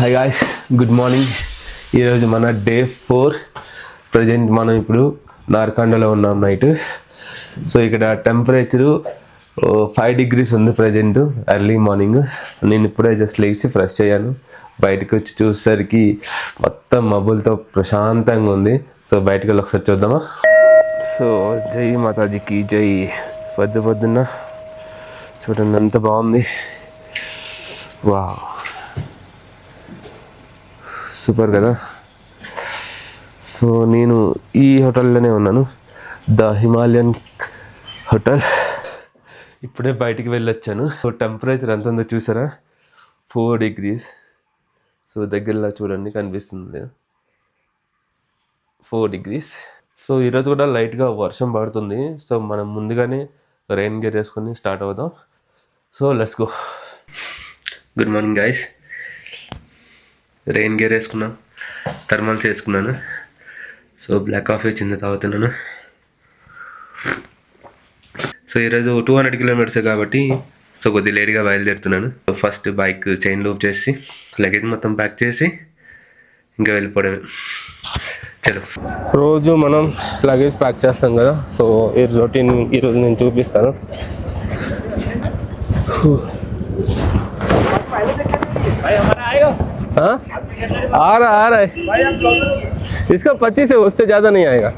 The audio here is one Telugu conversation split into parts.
Hi guys, good morning. ఈరోజు మన డే 4. ప్రజెంట్ మనం ఇప్పుడు నార్కండలో ఉన్నాం నైట్. సో ఇక్కడ టెంపరేచరు 5 degrees ఉంది ప్రజెంట్. ఎర్లీ మార్నింగ్ నేను ఇప్పుడే జస్ట్ లేచి ఫ్రెష్ అయ్యాను. బయటకు వచ్చి చూసేసరికి మొత్తం మబ్బులతో ప్రశాంతంగా ఉంది. సో బయటకు వెళ్ళి ఒకసారి చూద్దామా. సో జై మాతాజీకి జై. పొద్దున్న చూడండి ఎంత బాగుంది. వా, సూపర్ కదా. సో నేను ఈ హోటల్లోనే ఉన్నాను, ద హిమాలయన్ హోటల్. ఇప్పుడే బయటికి వెళ్ళొచ్చాను. సో టెంపరేచర్ ఎంత ఉందో చూసారా, 4 degrees. సో దగ్గరలో చూడండి, కనిపిస్తుంది 4 degrees. సో ఈరోజు కూడా లైట్గా వర్షం పడుతుంది. సో మనం ముందుగానే రెయిన్ గేర్ వేసుకొని స్టార్ట్ అవుదాం. So let's go. Good morning guys. Rain gear వేసుకున్నాను, థర్మల్స్ వేసుకున్నాను. సో బ్లాక్ కాఫీ వచ్చింది, తాగుతున్నాను. సో ఈరోజు 200 kilometers కాబట్టి సో కొద్దిగా లేట్గా బయలుదేరుతున్నాను. So first bike chain loop చేసి లగేజ్ మొత్తం ప్యాక్ చేసి ఇంకా వెళ్ళిపోవడమే. చలో, రోజు మనం లగేజ్ ప్యాక్ చేస్తాం కదా. సో ఈ రొటీన్ ఈరోజు నేను చూపిస్తాను. आ रहा है इसका 25 है, उससे ज़्यादा नहीं आएगा.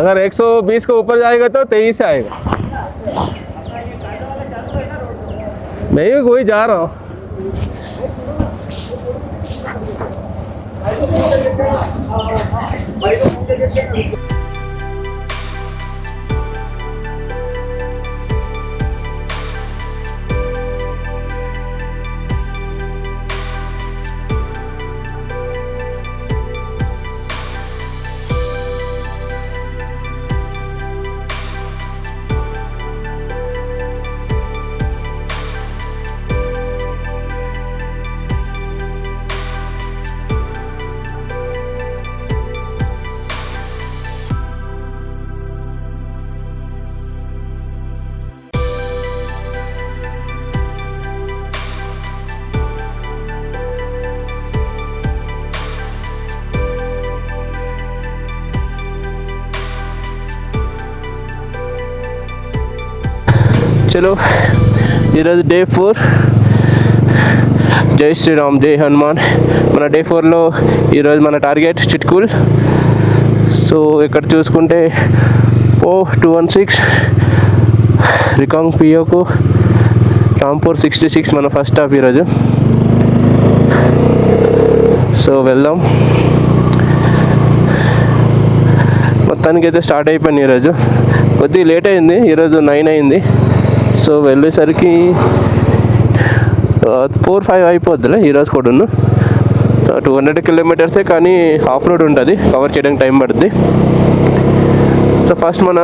अगर 120 के ऊपर जाएगा तो 23 से आएगा. मैं भी कोई जा रहा हूँ. చలో, ఈరోజు డే 4. జై శ్రీరామ్, జై హనుమాన్. మన డే 4లో ఈరోజు మన టార్గెట్ చిట్కూల్. సో ఇక్కడ చూసుకుంటే 216, రికాంగ్ పియోకు, రాంపూర్ 66 మన ఫస్ట్ స్టాప్ ఈరోజు. సో వెళ్దాం. మొత్తానికైతే స్టార్ట్ అయిపోయింది. ఈరోజు కొద్దిగా లేట్ అయింది, ఈరోజు 9 అయింది. సో వెళ్ళేసరికి 4-5 అయిపోద్దిలే ఈరోజు కూడా. 200 kilometers కానీ ఆఫ్ రోడ్ ఉంటుంది, కవర్ చేయడానికి టైం పడుతుంది. సో ఫస్ట్ మన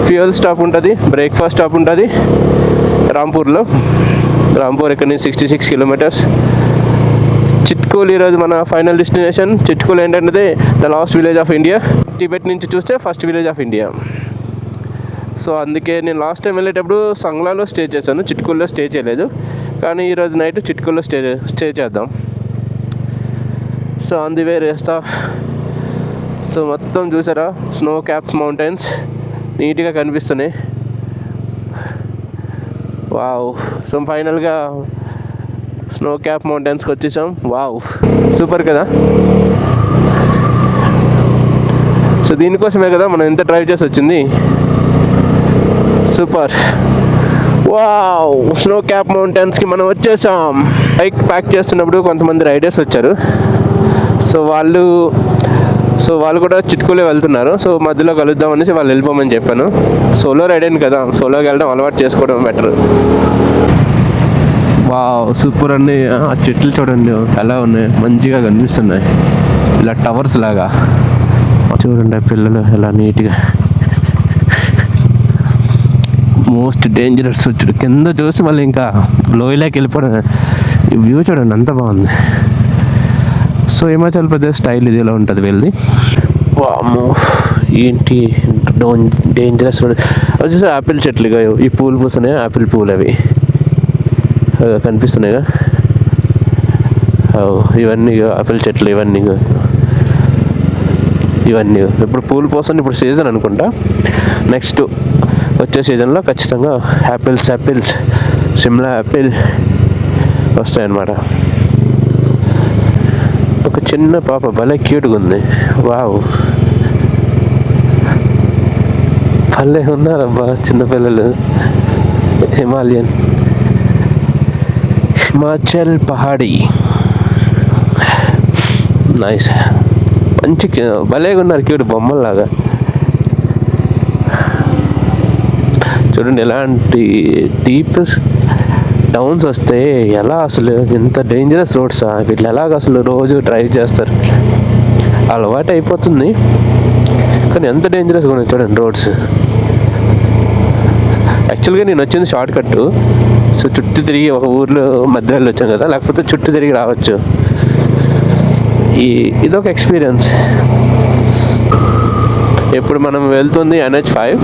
ఫ్యూయల్ స్టాప్ ఉంటుంది, బ్రేక్ఫాస్ట్ స్టాప్ ఉంటుంది రాంపూర్లో. రాంపూర్ ఇక్కడ నుంచి 66 kilometers. చిట్కూల్ ఈరోజు మన ఫైనల్ డెస్టినేషన్. చిట్కూల్ ఏంటంటే the last village of India. Tibet నుంచి చూస్తే first village of India. So అందుకే నేను లాస్ట్ టైం వెళ్ళేటప్పుడు సంగ్లాలో స్టే చేశాను, చిట్కూల్లో స్టే చేయలేదు. కానీ ఈరోజు నైట్ చిట్కూల్లో స్టే చేద్దాం. సో ఆన్ ది వే వేస్తా. సో మొత్తం చూసారా, స్నో క్యాప్స్ మౌంటైన్స్ నీట్గా కనిపిస్తున్నాయి. వావ్. సో ఫైనల్గా స్నో క్యాప్ మౌంటైన్స్కి వచ్చేసాం. వావ్, సూపర్ కదా. సో దీనికోసమే కదా మనం ఎంత డ్రైవ్ చేసి వచ్చింది. సూపర్. వావ్, స్నో క్యాప్ మౌంటైన్స్కి మనం వచ్చేసాం. బైక్ ప్యాక్ చేస్తున్నప్పుడు కొంతమంది రైడర్స్ వచ్చారు. సో వాళ్ళు కూడా చిట్కూలే వెళ్తున్నారు. సో మధ్యలో కలుద్దాం అనేసి వాళ్ళు వెళ్ళిపోమని చెప్పాను. సోలో రైడర్ని కదా, సోలోకి వెళ్ళడం అలవాటు చేసుకోవడం బెటర్. వావ్, సూపర్ అండి. ఆ చెట్లు చూడండి ఎలా ఉన్నాయి, మంచిగా కనిపిస్తున్నాయి, ఇలా టవర్స్ లాగా. చూడండి పిల్లలు ఎలా నీట్గా. మోస్ట్ డేంజరస్ వచ్చాడు కింద చూసి మళ్ళీ ఇంకా లోయలోకి వెళ్ళిపోవడం. ఈ వ్యూ చూడండి అంత బాగుంది. సో హిమాచల్ ప్రదేశ్ స్టైల్ ఇది ఇలా ఉంటుంది వెళ్ళి. వామ్మో, ఏంటి డేంజరస్. వచ్చేసి యాపిల్ చెట్లు, ఈ పూలు పూస్తున్నాయి, యాపిల్ పూలు అవి కనిపిస్తున్నాయిగా. ఇవన్నీ ఆపిల్ చెట్లు ఇవన్నీ ఇప్పుడు పూలు పోస్తుంది. ఇప్పుడు సీజన్ అనుకుంటా. నెక్స్ట్ వచ్చే సీజన్లో ఖచ్చితంగా యాపిల్స్ సిమ్లా యాపిల్ వస్తాయన్నమాట. ఒక చిన్న పాప భలే క్యూట్గా ఉంది. వావ్, భలే ఉన్నారబ్బా చిన్నపిల్లలు. హిమాచల్ పహాడీ నైస్. మంచి భలేగా ఉన్నారు, క్యూట్ బొమ్మల్లాగా. చూడండి ఎలాంటి డీప్ డౌన్స్ వస్తే ఎలా, అసలు ఎంత డేంజరస్ రోడ్సా వీళ్ళు, ఎలాగ అసలు రోజు డ్రైవ్ చేస్తారు. అలవాటు అయిపోతుంది కానీ ఎంత డేంజరస్గా ఉన్నాయి చూడండి రోడ్స్. యాక్చువల్గా నేను వచ్చింది షార్ట్ కట్, సో చుట్టూ తిరిగి ఒక ఊర్లో మధ్యలో వచ్చాను కదా, లేకపోతే చుట్టూ తిరిగి రావచ్చు. ఇదొక ఎక్స్పీరియన్స్. ఇప్పుడు మనం వెళ్తుంది NH5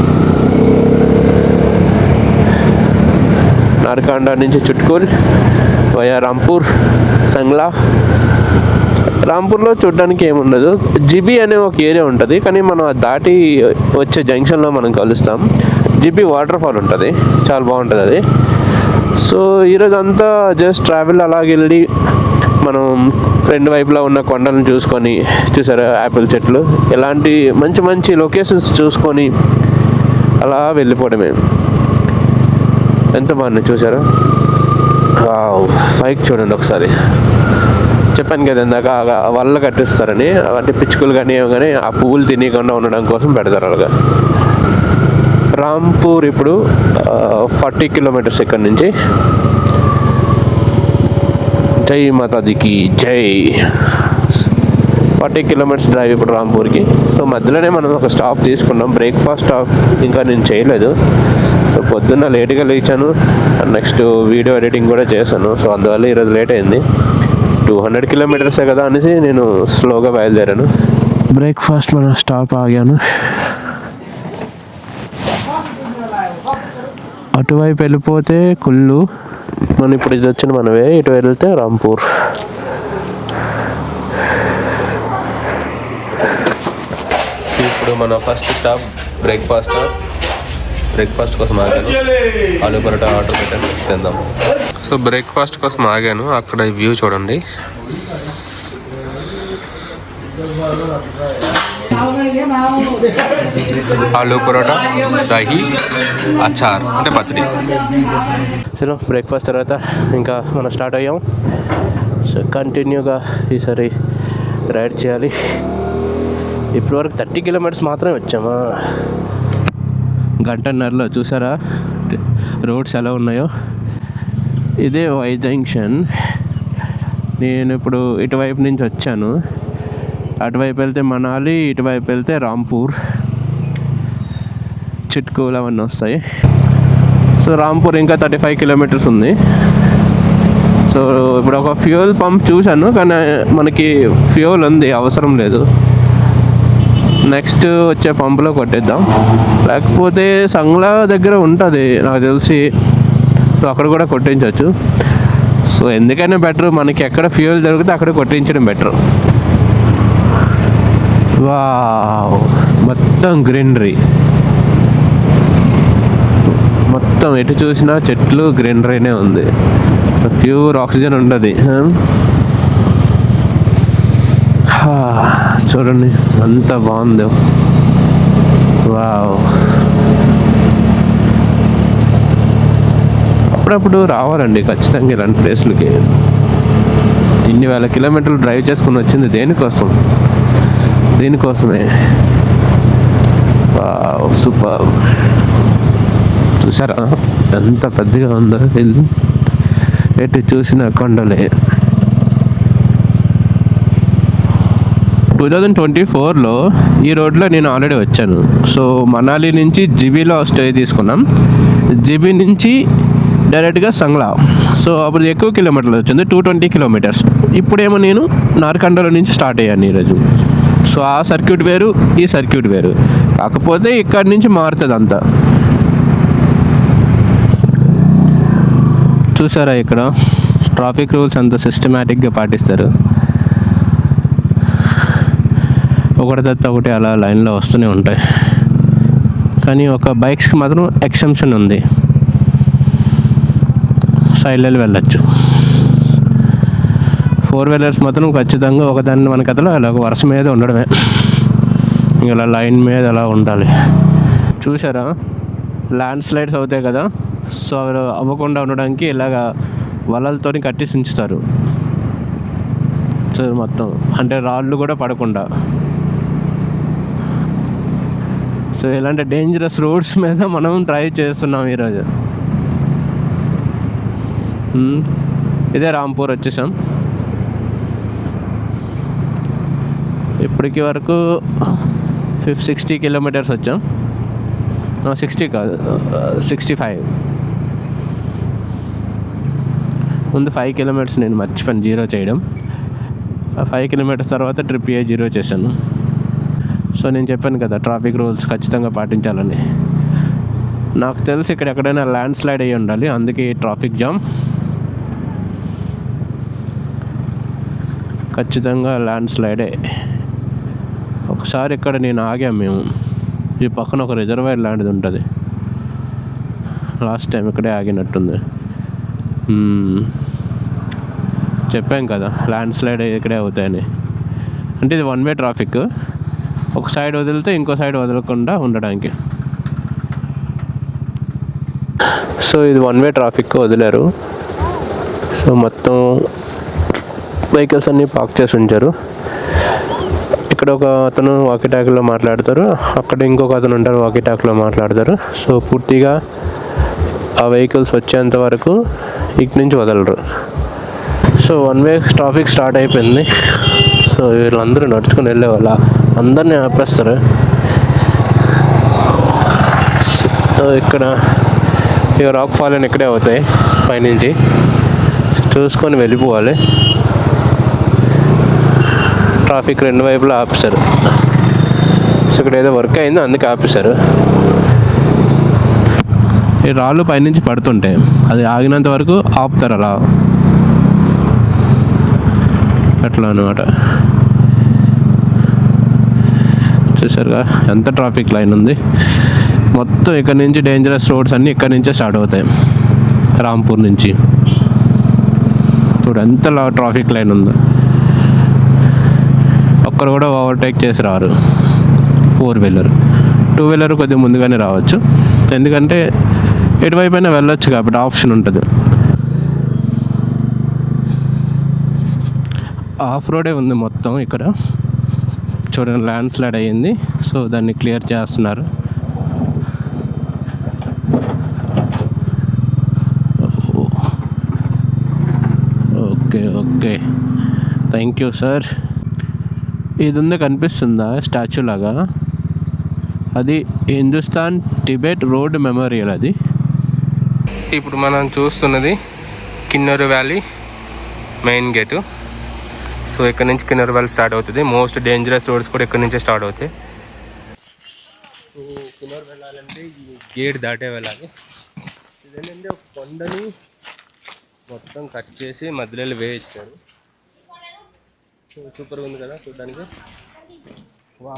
నార్కాండా నుంచి చుట్కూల్ వయా రాంపూర్ సంగ్లా. రాంపూర్లో చూడడానికి ఏముండదు, జిబి అనే ఒక ఏరియా ఉంటుంది, కానీ మనం దాటి వచ్చే జంక్షన్లో మనం కలుస్తాం. జిబి వాటర్ ఫాల్ ఉంటుంది, చాలా బాగుంటుంది అది. సో ఈరోజు అంతా జస్ట్ ట్రావెల్ అలాగే వెళ్ళి మనం రెండు వైపులా ఉన్న కొండలను చూసుకొని, చూసారా యాపిల్ చెట్లు, ఎలాంటి మంచి మంచి లొకేషన్స్ చూసుకొని అలా వెళ్ళిపోవడమే. ఎంత బాగున్నాయి చూసారా. పైకి చూడండి ఒకసారి. చెప్పాను కదా ఇందాక వల్ల కట్టిస్తారని, అవన్నీ పిచ్చుకలు కానీ ఏమో కానీ ఆ పువ్వులు తినకుండా ఉండడం కోసం పెడతారు అలాగా. రాంపూర్ ఇప్పుడు 40 కిలోమీటర్స్ ఇక్కడ నుంచి. జై మాతాజీకి జై. 40 కిలోమీటర్స్ డ్రైవ్ ఇప్పుడు రాంపూర్కి. సో మధ్యలోనే మనం ఒక స్టాప్ తీసుకున్నాం, బ్రేక్ఫాస్ట్ స్టాప్ ఇంకా నేను చేయలేదు. సో పొద్దున్న లేట్గా లేచాను, నెక్స్ట్ వీడియో ఎడిటింగ్ కూడా చేశాను. సో అందువల్ల ఈరోజు లేట్ అయింది. 200 కిలోమీటర్సే కదా అనేసి నేను స్లోగా బయలుదేరాను. బ్రేక్ఫాస్ట్ మనం స్టాప్ ఆగాను. అటువైపు వెళ్ళిపోతే కుల్లు, మనం ఇప్పుడు ఇది వచ్చిన మనమే, ఇటు వెళ్తే రాంపూర్. సో ఇప్పుడు మన ఫస్ట్ స్టాప్ బ్రేక్ఫాస్ట్ కోసం ఆగాను. ఆలు పరోటా ఆర్డర్ పెట్టాను, తిందాం. సో బ్రేక్ఫాస్ట్ కోసం ఆగాను, అక్కడ వ్యూ చూడండి. ఆలు పరోటా, దహి, అచార్ అంటే పచ్చడి. చలో బ్రేక్ఫాస్ట్ తర్వాత ఇంకా మనం స్టార్ట్ అయ్యాం. సో కంటిన్యూగా ఈసారి రైడ్ చేయాలి. ఇప్పటివరకు 30 కిలోమీటర్స్ మాత్రమే వచ్చామా. గంటన్నరలో చూసారా రోడ్స్ ఎలా ఉన్నాయో. ఇదే వై జంక్షన్. నేను ఇప్పుడు ఇటువైపు నుంచి వచ్చాను, అటువైపు వెళ్తే మనాలి, ఇటువైపు వెళ్తే రాంపూర్, చిట్కూల్ అవన్నీ వస్తాయి. సో రాంపూర్ ఇంకా 35 కిలోమీటర్స్ ఉంది. సో ఇప్పుడు ఒక ఫ్యూయల్ పంప్ చూశాను, కానీ మనకి ఫ్యూయల్ ఉంది, అవసరం లేదు. నెక్స్ట్ వచ్చే పంపులో కొట్టేద్దాం, లేకపోతే సంగ్లా దగ్గర ఉంటుంది నాకు తెలిసి. సో అక్కడ కూడా కొట్టించవచ్చు. సో ఎందుకైనా బెటర్, మనకి ఎక్కడ ఫ్యూయల్ దొరికితే అక్కడ కొట్టించడం బెటర్. వావ్, మొత్తం గ్రీనరీ, మొత్తం ఎటు చూసినా చెట్లు గ్రీనరీనే ఉంది. ప్యూర్ ఆక్సిజన్ ఉంటుంది. చూడండి అంత బాగుంది. వావ్, అప్పుడప్పుడు రావాలండి ఖచ్చితంగా ఇలాంటి ప్లేస్లకి. ఇన్ని వేల కిలోమీటర్లు డ్రైవ్ చేసుకుని వచ్చింది దీనికోసమే. Wow, super. చూసారా ఎంత పెద్దగా ఉందో ఇల్లు, ఎటు చూసిన కొండలే. 2024లో ఈ రోడ్లో నేను ఆల్రెడీ వచ్చాను. సో మనాలి నుంచి జిబీలో స్టే తీసుకున్నాం, జిబీ నుంచి డైరెక్ట్గా సంగ్లా. సో అప్పుడు ఎక్కువ కిలోమీటర్లు వచ్చింది, 220 కిలోమీటర్స్. ఇప్పుడేమో నేను నార్కండలో నుంచి స్టార్ట్ అయ్యాను ఈరోజు. సో ఆ సర్క్యూట్ వేరు, ఈ సర్క్యూట్ వేరు, కాకపోతే ఇక్కడి నుంచి మారుతుంది అంతా. చూసారా ఇక్కడ ట్రాఫిక్ రూల్స్ అంత సిస్టమేటిక్గా పాటిస్తారు. ఒకటి తర్వాత ఒకటి అలా లైన్లో వస్తూనే ఉంటాయి. కానీ ఒక బైక్స్కి మాత్రం ఎక్సెంప్షన్ ఉంది, సైడ్లో వెళ్ళచ్చు. 4 వీలర్స్ మాత్రం ఖచ్చితంగా ఒకదాన్ని మన కథలో అలా వరుస మీద ఉండడమే, ఇలా లైన్ మీద అలా ఉండాలి. చూసారా, ల్యాండ్ స్లైడ్స్ అవుతాయి కదా, సో అవి అవ్వకుండా ఉండడానికి ఇలాగ వలలతో కట్టేసి ఉంచుతారు. సో మొత్తం అంటే రాళ్ళు కూడా పడకుండా. సో ఇలాంటి డేంజరస్ రోడ్స్ మీద మనం ట్రై చేస్తున్నాం ఈరోజు. ఇదే రాంపూర్ వచ్చేసాం. ఇప్పటికి వరకు 60 కిలోమీటర్స్ వచ్చాం. 60 కాదు, 65. ముందు 5 కిలోమీటర్స్ నేను మర్చిపోయాను జీరో చేయడం. 5 కిలోమీటర్స్ తర్వాత ట్రిప్ జీరో చేశాను. సో నేను చెప్పాను కదా ట్రాఫిక్ రూల్స్ ఖచ్చితంగా పాటించాలని. నాకు తెలిసి ఇక్కడ ఎక్కడైనా ల్యాండ్ స్లైడ్ అయ్యి ఉండాలి, అందుకే ట్రాఫిక్ జామ్. ఖచ్చితంగా ల్యాండ్ స్లైడే. ఒకసారి ఇక్కడ నేను ఆగాం మేము, ఈ పక్కన ఒక రిజర్వాయర్ లాంటిది ఉంటుంది. లాస్ట్ టైం ఇక్కడే ఆగినట్టుంది. చెప్పాం కదా ల్యాండ్ స్లైడ్ ఇక్కడే అవుతాయని. అంటే ఇది 1 వే ట్రాఫిక్, ఒక సైడ్ వదిలితే ఇంకో సైడ్ వదలకుండా ఉండడానికి. సో ఇది 1 వే ట్రాఫిక్ వదిలేరు. సో మొత్తం వెహికల్స్ అన్నీ పార్క్ చేసి ఉంచారు. ఇక్కడ ఒక అతను వాకీటాకీలో మాట్లాడతారు, అక్కడ ఇంకొక అతను ఉంటారు వాకీటాకీలో మాట్లాడతారు. సో పూర్తిగా ఆ వెహికల్స్ వచ్చేంత వరకు ఇటు నుంచి వదలరు. సో 1 వే ట్రాఫిక్ స్టార్ట్ అయిపోయింది. సో వీళ్ళందరూ నడుచుకుని వెళ్ళే వాళ్ళ అందరినీ ఆపేస్తారు. సో ఇక్కడ ఇక రాక్ ఫాలెన్ ఇక్కడే అవుతాయి, పైనుంచి చూసుకొని వెళ్ళిపోవాలి. ట్రాఫిక్ 2 వైపులా ఆపేశారు. సో ఇక్కడ ఏదో వర్క్ అయిందో అందుకే ఆపేశారు. ఈ రాళ్ళు పైనుంచి పడుతుంటాయి, అది ఆగినంత వరకు ఆపుతారు అలా, అట్లా అనమాట. చూసారుగా ఎంత ట్రాఫిక్ లైన్ ఉంది. మొత్తం ఇక్కడ నుంచి డేంజరస్ రోడ్స్ అన్నీ ఇక్కడ నుంచే స్టార్ట్ అవుతాయి, రాంపూర్ నుంచి. చూడు ఎంత ట్రాఫిక్ లైన్ ఉందో. ఒక్కరు కూడా ఓవర్టేక్ చేసి రారు 4 వీలర్. 2 వీలర్ కొద్దిగా ముందుగానే రావచ్చు, ఎందుకంటే ఎటువైపు అయినా వెళ్ళొచ్చు కాబట్టి ఆప్షన్ ఉంటుంది. ఆఫ్ రోడే ఉంది మొత్తం ఇక్కడ. చూడండి ల్యాండ్ స్లైడ్ అయ్యింది, సో దాన్ని క్లియర్ చేస్తున్నారు. Okay okay, thank you sir. ఇది ఉంది కనిపిస్తుందా స్టాచ్యూ లాగా, అది హిందుస్థాన్ టిబెట్ రోడ్ మెమోరియల్. అది ఇప్పుడు మనం చూస్తున్నది Kinner valley main gate. So ఇక్కడ నుంచి కిన్నెర్ వ్యాలీ స్టార్ట్ అవుతుంది. మోస్ట్ డేంజరస్ రోడ్స్ కూడా ఇక్కడ నుంచే స్టార్ట్ అవుతాయి. సో కిన్నెర్ వెళ్ళాలంటే ఈ గేట్ దాటే వెళ్ళాలి. ఇదేంటంటే ఒక కొండని మొత్తం కట్ చేసి మధ్యలో వేయించారు. సో సూపర్గా ఉంది కదా చూడడానికి. వా,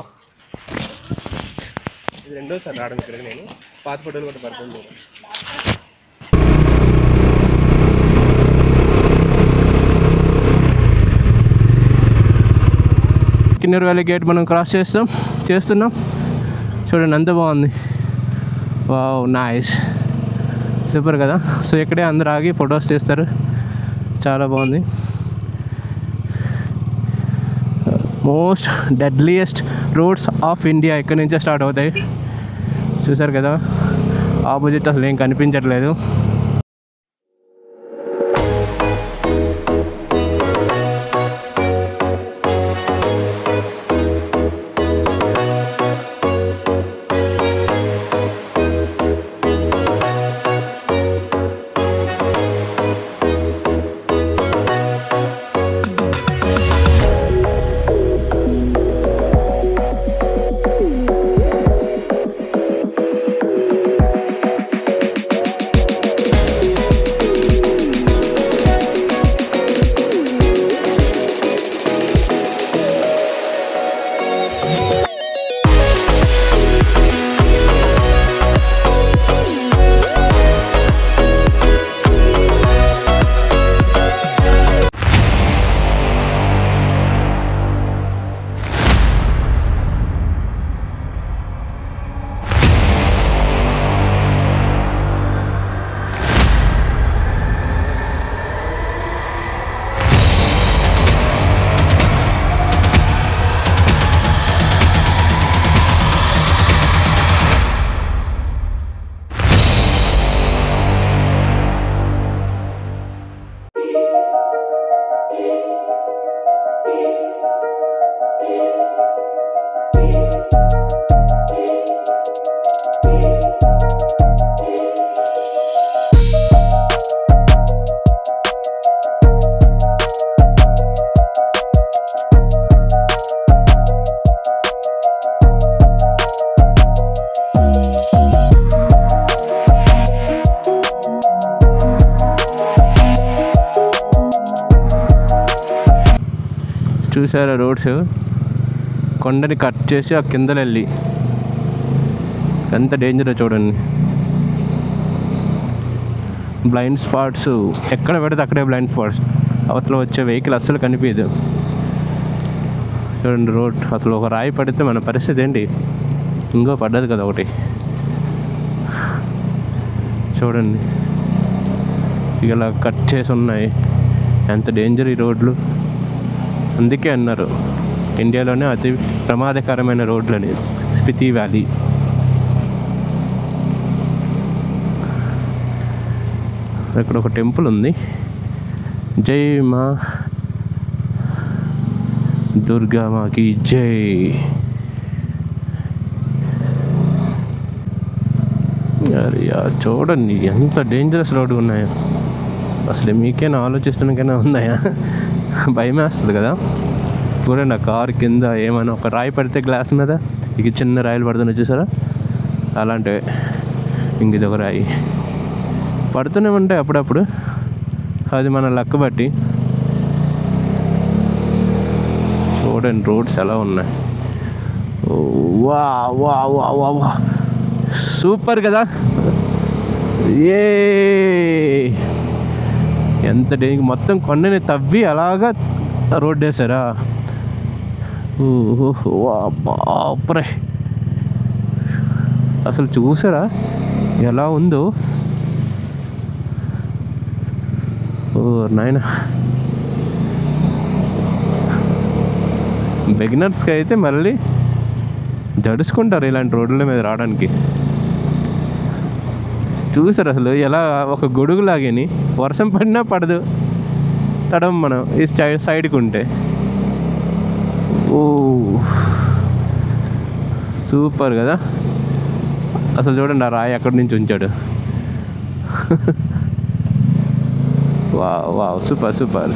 ఇది 2వ సారి రావడం ఇక్కడికి. నేను పాత ఫోటోలు కూడా పడుతుంది. కిన్నెర్ వ్యాలీ గేట్ మనం క్రాస్ చేస్తున్నాం. చూడండి ఎంత బాగుంది. వావ్, నైస్, సూపర్ కదా. సో ఇక్కడే అందరు ఆగి ఫొటోస్ తీస్తారు, చాలా బాగుంది. Most deadliest roads of India ఇక్కడ నుంచే స్టార్ట్ అవుతాయి. చూసారు కదా, ఆపోజిట్ అసలు ఏం కనిపించట్లేదు. చూసారా రోడ్స్ కొండని కట్ చేసి ఆ కిందలు వెళ్ళి ఎంత డేంజరో చూడండి. బ్లైండ్ స్పాట్స్ ఎక్కడ పెడితే అక్కడే బ్లైండ్ స్పాట్స్. అవతల వచ్చే వెహికల్ అస్సలు కనిపించదు. చూడండి రోడ్ అసలు ఒక రాయి పడితే మన పరిస్థితి ఏంటి. ఇంకో పడ్డది కదా ఒకటి చూడండి. ఇలా కట్ చేసి ఉన్నాయి. ఎంత డేంజర్ ఈ రోడ్లు. అందుకే అన్నారు ఇండియాలోనే అతి ప్రమాదకరమైన రోడ్లని స్పితి వ్యాలీ. ఇక్కడ ఒక టెంపుల్ ఉంది. జై మా దుర్గా మాకి జై. అరే చూడండి ఎంత డేంజరస్ రోడ్డు ఉన్నాయో. అసలు మీకైనా ఆలోచిస్తున్నాకైనా ఉన్నాయా? భయం వేస్తుంది కదా. చూడండి ఆ కారు కింద ఏమైనా ఒక రాయి పడితే గ్లాస్ మీద ఇక చిన్న రాయిలు పడుతున్నాయి చూసారా, అలాంటివి. ఇంక ఇది ఒక రాయి పడుతూనే ఉంటాయి అప్పుడప్పుడు. అది మన లక్ బట్టి. చూడండి రోడ్స్ ఎలా ఉన్నాయి. వా వా వా వా వా సూపర్ కదా. ఏ ఎంత డేంజర్. మొత్తం కొండని తవ్వి అలాగా రోడ్ వేసారా. బాప్రే అసలు చూసారా ఎలా ఉందో. ఓ నాయనా. బిగినర్స్కి అయితే మళ్ళీ జడుచుకుంటారు ఇలాంటి రోడ్ల మీద రావడానికి. చూసారు అసలు ఎలా ఒక గొడుగు లాగని వర్షం పడినా పడదు తడం మనం ఈ సైడ్కి ఉంటే. ఓ సూపర్ కదా. అసలు చూడండి ఆ రాయి అక్కడి నుంచి ఉంచాడు. వా వా సూపర్ సూపర్.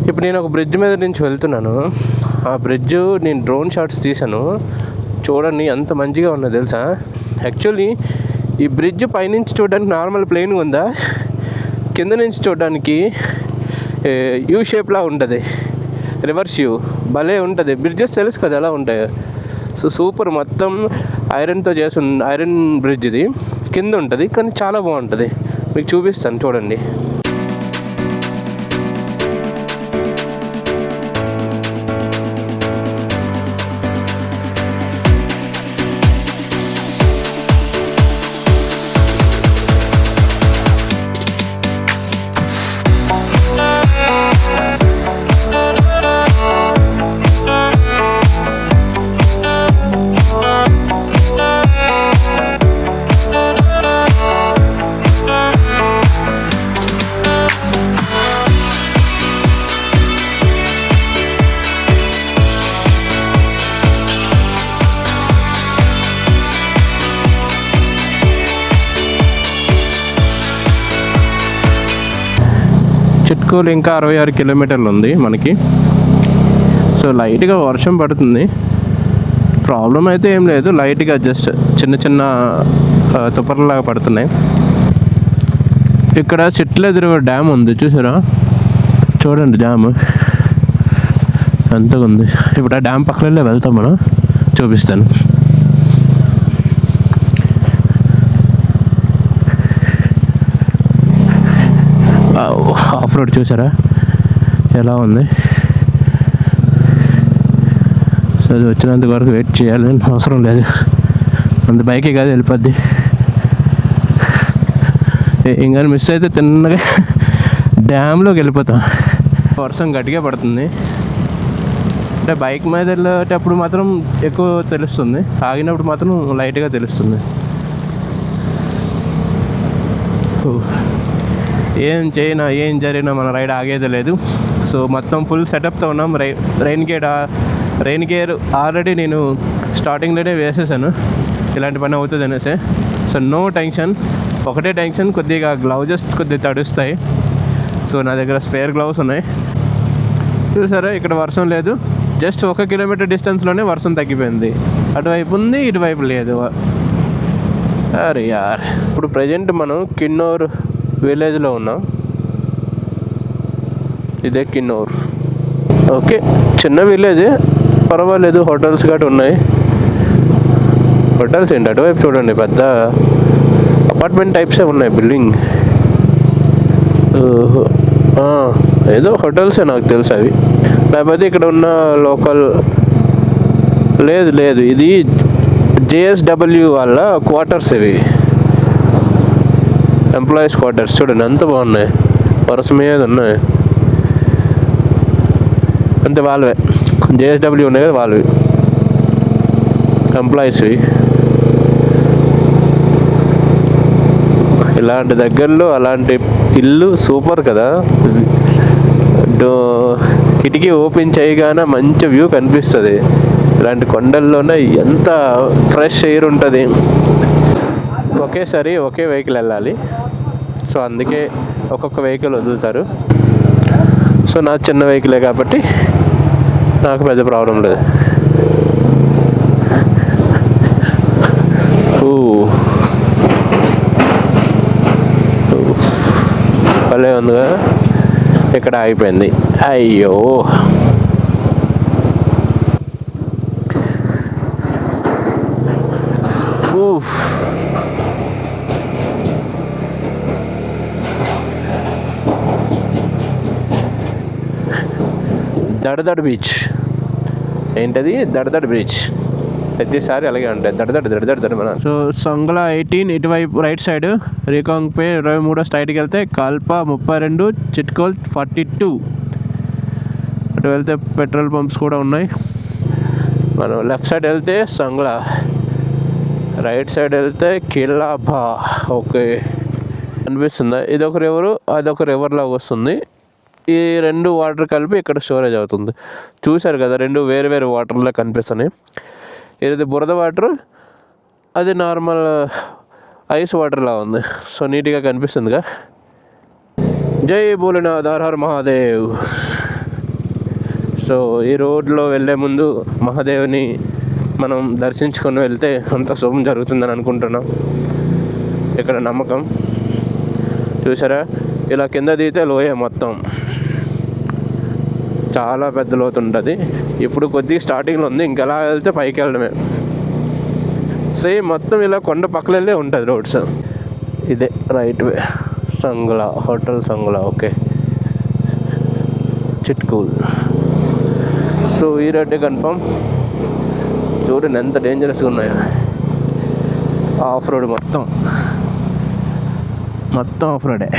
ఇప్పుడు నేను ఒక బ్రిడ్జ్ మీద నుంచి వెళ్తున్నాను. ఆ బ్రిడ్జ్ నేను డ్రోన్ షాట్స్ తీసాను. చూడండి ఎంత మంచిగా ఉన్నది తెలుసా. యాక్చువల్లీ ఈ బ్రిడ్జ్ పైనుంచి చూడడానికి నార్మల్ ప్లెయిన్గా ఉందా, కింద నుంచి చూడడానికి యూ షేప్లా ఉంటుంది, రివర్స్ యూ. భలే ఉంటుంది. బ్రిడ్జెస్ తెలుసు కదా ఎలా ఉంటాయో. So super. మొత్తం ఐరన్తో చేసి ఐరన్ బ్రిడ్జ్ ఇది. కింద ఉంటుంది కానీ చాలా బాగుంటుంది. మీకు చూపిస్తాను చూడండి. చిట్కూలు ఇంకా 66 కిలోమీటర్లు ఉంది మనకి. సో లైట్గా వర్షం పడుతుంది. ప్రాబ్లం అయితే ఏం లేదు. లైట్గా జస్ట్ చిన్న చిన్న తుపర్లాగా పడుతున్నాయి. ఇక్కడ చెట్ల ఎదురు డ్యామ్ ఉంది చూసారా. చూడండి డ్యామ్ ఎంతగా ఉంది. ఇప్పుడు ఆ డ్యామ్ పక్కనే వెళ్తాం మనం, చూపిస్తాను. ఆఫ్ రోడ్ చూసారా ఎలా ఉంది. సో అది వచ్చినంత వరకు వెయిట్ చేయాలని అవసరం లేదు. అంత బైకే కాదు వెళ్ళిపోద్ది. ఇంకా మిస్ అయితే తిన్నగా డ్యామ్లోకి వెళ్ళిపోతాం. వర్షం గట్టిగా పడుతుంది. అంటే బైక్ మీద వెళ్ళేటప్పుడు మాత్రం ఎక్కువ తెలుస్తుంది, ఆగినప్పుడు మాత్రం లైట్గా తెలుస్తుంది. ఏం చేయనా ఏం జరిగినా మన రైడ్ ఆగేదే లేదు. సో మొత్తం ఫుల్ సెటప్తో ఉన్నాం. రెయిన్ గేర్ ఆల్రెడీ నేను స్టార్టింగ్లోనే వేసేసాను, ఇలాంటి పని అవుతుంది అనేసి. So no tension. ఒకటే టెన్షన్, కొద్దిగా గ్లౌజెస్ కొద్దిగా తడుస్తాయి. సో నా దగ్గర స్పేర్ గ్లౌస్ ఉన్నాయి. చూసారా ఇక్కడ వర్షం లేదు. జస్ట్ 1 కిలోమీటర్ డిస్టెన్స్లోనే వర్షం తగ్గిపోయింది. అటువైపు ఉంది, ఇటువైపు లేదు. అరే యార్. ఇప్పుడు ప్రజెంట్ మనం కిన్నూర్ విలేజ్లో ఉన్నాం. ఇదే కిన్నూర్. ఓకే, చిన్న విలేజ్, పర్వాలేదు. హోటల్స్ గట్రా ఉన్నాయి. హోటల్స్ ఏంటి అటువైపు చూడండి, పెద్ద అపార్ట్మెంట్ టైప్సే ఉన్నాయి బిల్డింగ్. ఏదో హోటల్సే నాకు తెలుసు అవి. లేకపోతే ఇక్కడ ఉన్న లోకల్. లేదు, ఇది జేఎస్డబ్ల్యూ వాళ్ళ క్వార్టర్స్ ఇవి, ఎంప్లాయీస్ క్వార్టర్స్. చూడండి ఎంత బాగున్నాయి, వరుస మీద ఉన్నాయి. అంతే, వాళ్ళవే. జేఎస్డబ్ల్యూ ఉన్నాయి కదా, వాళ్ళవి ఎంప్లాయీస్వి. ఇలాంటి దగ్గరలో అలాంటి ఇల్లు సూపర్ కదా. కిటికీ ఓపెన్ చేయగానే మంచి వ్యూ కనిపిస్తుంది. ఇలాంటి కొండల్లోనే ఎంత ఫ్రెష్ ఎయిర్ ఉంటుంది. ఒకేసారి ఒకే వెహికల్ వెళ్ళాలి, సో అందుకే ఒక్కొక్క వెహికల్ వదులుతారు. సో నా చిన్న వెహికలే కాబట్టి నాకు పెద్ద ప్రాబ్లం లేదు. భలే ఉంది కదా. ఇక్కడ ఆగిపోయింది. అయ్యో, దడదడ్ బీచ్. ఏంటది? దడదడ్ బీచ్. ప్రతిసారి అలాగే ఉంటాయి, దడదడ్ మన. సో సంగ్లా 18 ఇటువైపు రైట్ సైడ్, రీకాంగ్పే 23 స్ట్రైట్కి వెళ్తే, కల్ప 32, చిట్కోల్ 42. అటు వెళ్తే పెట్రోల్ పంప్స్ కూడా ఉన్నాయి. మనం లెఫ్ట్ సైడ్ వెళ్తే సంగ్లా, రైట్ సైడ్ వెళ్తే కిలాబా. ఓకే, అనిపిస్తుందా? ఇదొక రివరు, అదొక రివర్ లాగా వస్తుంది. ఈ రెండు వాటర్ కలిపి ఇక్కడ స్టోరేజ్ అవుతుంది. చూశారు కదా, రెండు వేరు వేరు వాటర్లో కనిపిస్తున్నాయి. ఇది బురద వాటర్, అది నార్మల్ ఐస్ వాటర్లా ఉంది. సో నీట్గా కనిపిస్తుందిగా. జై Bholenath, her her Mahadev. So ఈ రోడ్లో వెళ్ళే ముందు మహాదేవ్ని మనం దర్శించుకొని వెళ్తే అంత శుభం జరుగుతుందని అనుకుంటున్నాం. ఇక్కడ నమ్మకం. చూసారా, ఇలా కింద దిగితే లోయ మొత్తం చాలా పెద్ద లోతు ఉంటుంది. ఇప్పుడు కొద్దిగా స్టార్టింగ్లో ఉంది, ఇంకెలా వెళ్తే పైకి వెళ్ళడమే. సేమ్ మొత్తం ఇలా కొండ పక్కలే ఉంటుంది రోడ్స్. ఇదే right way. Sangla hotel, Sangla. Okay, Chitkul. So ఈ రోడ్డే కన్ఫర్మ్. చూడండి ఎంత డేంజరస్గా ఉన్నాయో. ఆఫ్ రోడ్ మొత్తం ఆఫ్ రోడే.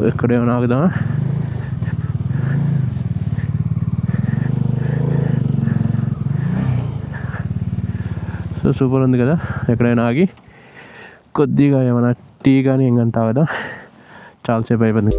ఎక్కడేమో ఆగుదాం. సో సూపర్ ఉంది కదా. ఎక్కడైనా ఆగి కొద్దిగా ఏమైనా టీ కానీ ఇంకంత తాగుదాం. చాలాసేపు అయిపోయింది.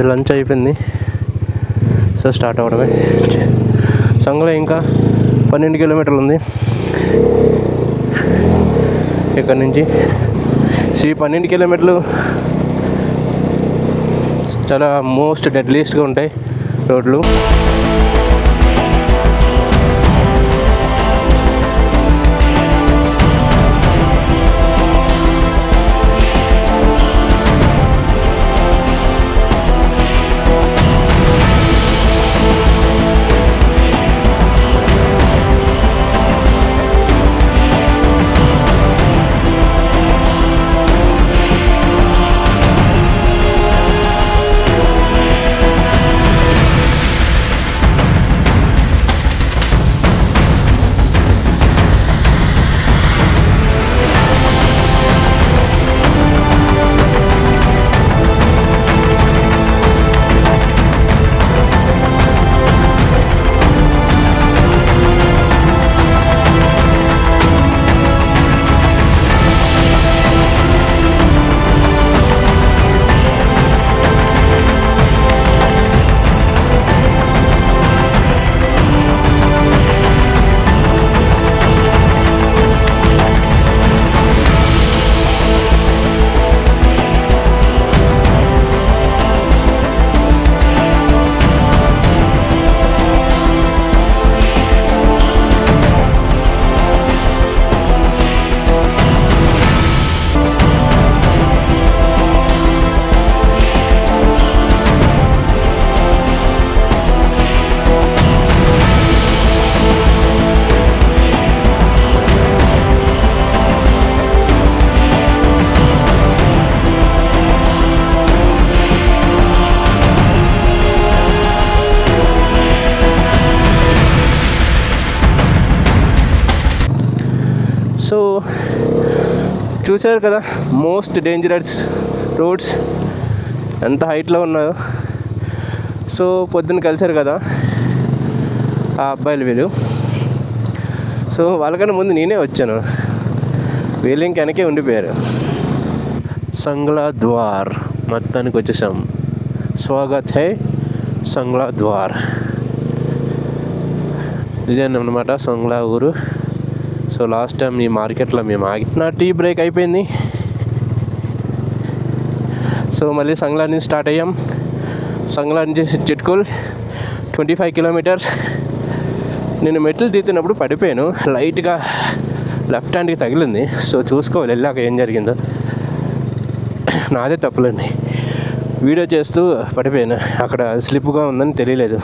లంచ్ అయిపోయింది. సో స్టార్ట్ అవ్వడమే. సంగ్లా ఇంకా 12 కిలోమీటర్లు ఉంది ఇక్కడ నుంచి. ఈ 12 కిలోమీటర్లు చాలా మోస్ట్ డెడ్లీస్ట్గా ఉంటాయి రోడ్లు. సో చూసారు కదా మోస్ట్ డేంజరస్ రోడ్స్ ఎంత హైట్లో ఉన్నాయో. సో పొద్దున్న కలిసారు కదా ఆ అబ్బాయిలు వీళ్ళు. సో వాళ్ళకన్నా ముందు నేనే వచ్చాను, వీళ్ళు ఇంక వెనకే ఉండిపోయారు. సంగ్లా ద్వార్ మొత్తానికి వచ్చేసాం. స్వాగత్ హై సంగ్లా ద్వార్. ఇదేనమాట సంగ్లా ఊరు. సో లాస్ట్ టైం ఈ మార్కెట్లో మేము ఆగి నా టీ బ్రేక్ అయిపోయింది. సో మళ్ళీ సంగ్లా నుంచి స్టార్ట్ అయ్యాం. సంగ్లా నుంచి చిట్కుల్ 25 కిలోమీటర్స్. నేను మెట్లు దిగుతున్నప్పుడు పడిపోయాను, లైట్గా లెఫ్ట్ హ్యాండ్కి తగిలింది. సో చూసుకోవాలి వెళ్ళాక ఏం జరిగిందో. నాదే తప్పులండి, వీడియో చేస్తూ పడిపోయాను, అక్కడ స్లిప్గా ఉందని తెలియలేదు.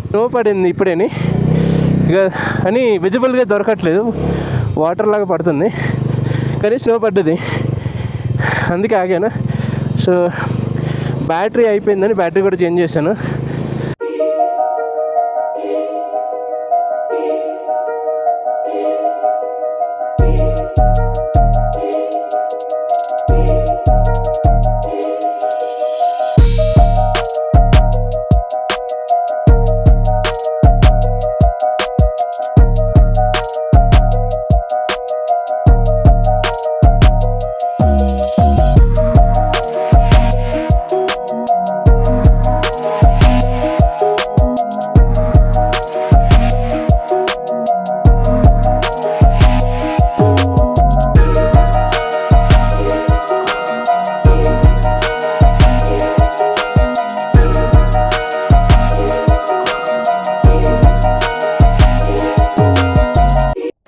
స్నో పడింది ఇప్పుడేని, ఇక అని విజిబుల్గా దొరకట్లేదు, వాటర్ లాగా పడుతుంది కానీ స్నో పడ్డది, అందుకే ఆగాను. సో బ్యాటరీ అయిపోయిందని బ్యాటరీ కూడా చేంజ్ చేశాను.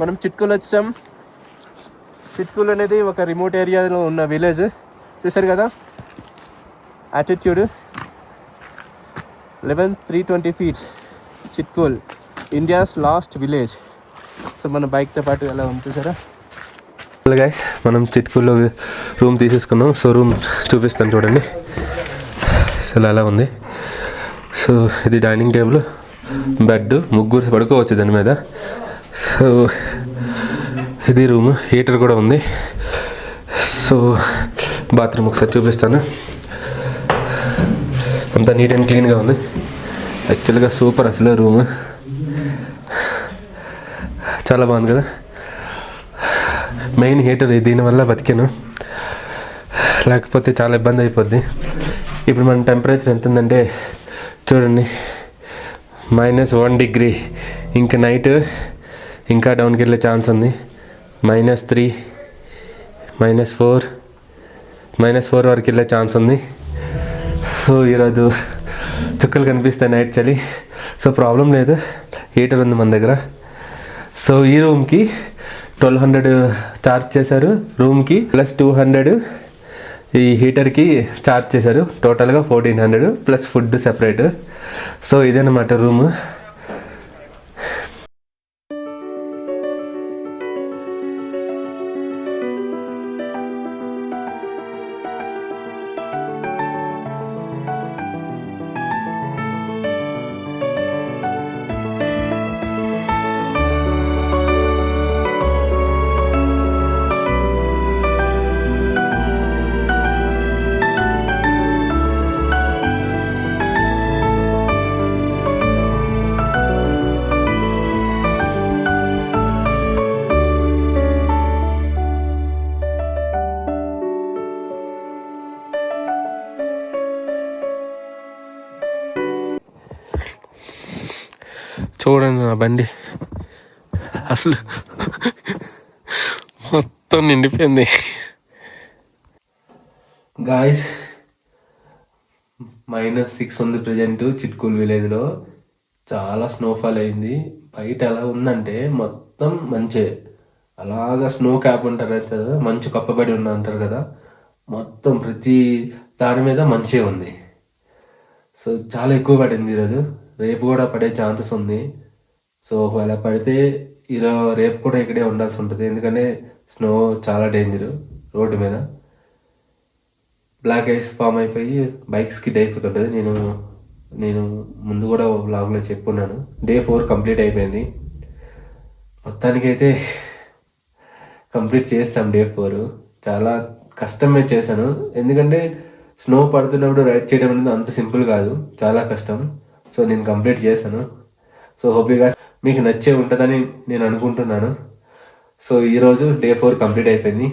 మనం చిట్కుల్ వచ్చాం. చిట్కుల్ అనేది ఒక రిమోట్ ఏరియాలో ఉన్న విలేజ్. చూసారు కదా attitude 11,320 feet. Chitkul India's last village. So మన బైక్తో పాటు ఎలా ఉంది చూసారా. అలాగే మనం చిట్కుల్లో రూమ్ తీసేసుకున్నాం. సో రూమ్ చూపిస్తాను చూడండి. సో అలా ఉంది. సో ఇది డైనింగ్ టేబుల్, బెడ్, ముగ్గురు పడుకోవచ్చు దాని మీద. సో ఇది రూమ్, హీటర్ కూడా ఉంది. సో బాత్రూమ్ ఒకసారి చూపిస్తాను. అంతా నీట్ అండ్ క్లీన్గా ఉంది. యాక్చువల్గా సూపర్ అసలు రూమ్, చాలా బాగుంది కదా. మెయిన్ హీటర్ దీనివల్ల బతికాను, లేకపోతే చాలా ఇబ్బంది అయిపోద్ది. ఇప్పుడు మన టెంపరేచర్ ఎంత ఉందంటే చూడండి, -1 degree. ఇంకా నైట్ ఇంకా డౌన్కి వెళ్ళే ఛాన్స్ ఉంది. -3, -4 వరకు వెళ్ళే ఛాన్స్ ఉంది. సో ఈరోజు చుక్కలు కనిపిస్తాయి నైట్ చలి. సో ప్రాబ్లం లేదు, హీటర్ ఉంది మన దగ్గర. సో ఈ రూమ్కి 1,200 ఛార్జ్ చేశారు, రూమ్కి +200 ఈ హీటర్కి ఛార్జ్ చేశారు. టోటల్గా 1,400 ప్లస్ ఫుడ్ సెపరేట్. సో ఇదన్నమాట రూమ్. చూడండి నా బండి అసలు మొత్తం నిండిపోయింది. గాయస్ -6 ఉంది ప్రజెంట్ చిట్కుల్ విలేజ్లో. చాలా స్నోఫాల్ అయింది. బయట ఎలా ఉందంటే మొత్తం మంచే, అలాగా స్నో క్యాప్ ఉంటారు కదా, మంచు కప్పబడి ఉన్న అంటారు కదా, మొత్తం ప్రతి దాని మీద మంచే ఉంది. సో చాలా ఎక్కువ పడింది ఈరోజు. రేపు కూడా పడే ఛాన్సెస్ ఉంది. సో ఒకవేళ పడితే రేపు కూడా ఇక్కడే ఉండాల్సి ఉంటుంది, ఎందుకంటే స్నో చాలా డేంజరు. రోడ్డు మీద బ్లాక్ ఐస్ ఫామ్ అయిపోయి బైక్ స్కిడ్ అయిపోతుంటుంది. నేను ముందు కూడా వ్లాగ్లో చెప్పున్నాను. Day 4 కంప్లీట్ అయిపోయింది. మొత్తానికైతే కంప్లీట్ చేస్తాం డే 4. చాలా కష్టమే చేశాను, ఎందుకంటే స్నో పడుతున్నప్పుడు రైడ్ చేయడం అనేది అంత సింపుల్ కాదు, చాలా కష్టం. సో నేను కంప్లీట్ చేశాను. సో హోప్ యూ గైస్ మీకు నచ్చే ఉంటుందని నేను అనుకుంటున్నాను. సో ఈరోజు డే 4 కంప్లీట్ అయిపోయింది.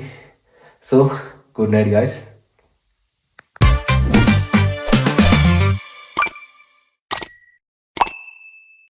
So good night guys.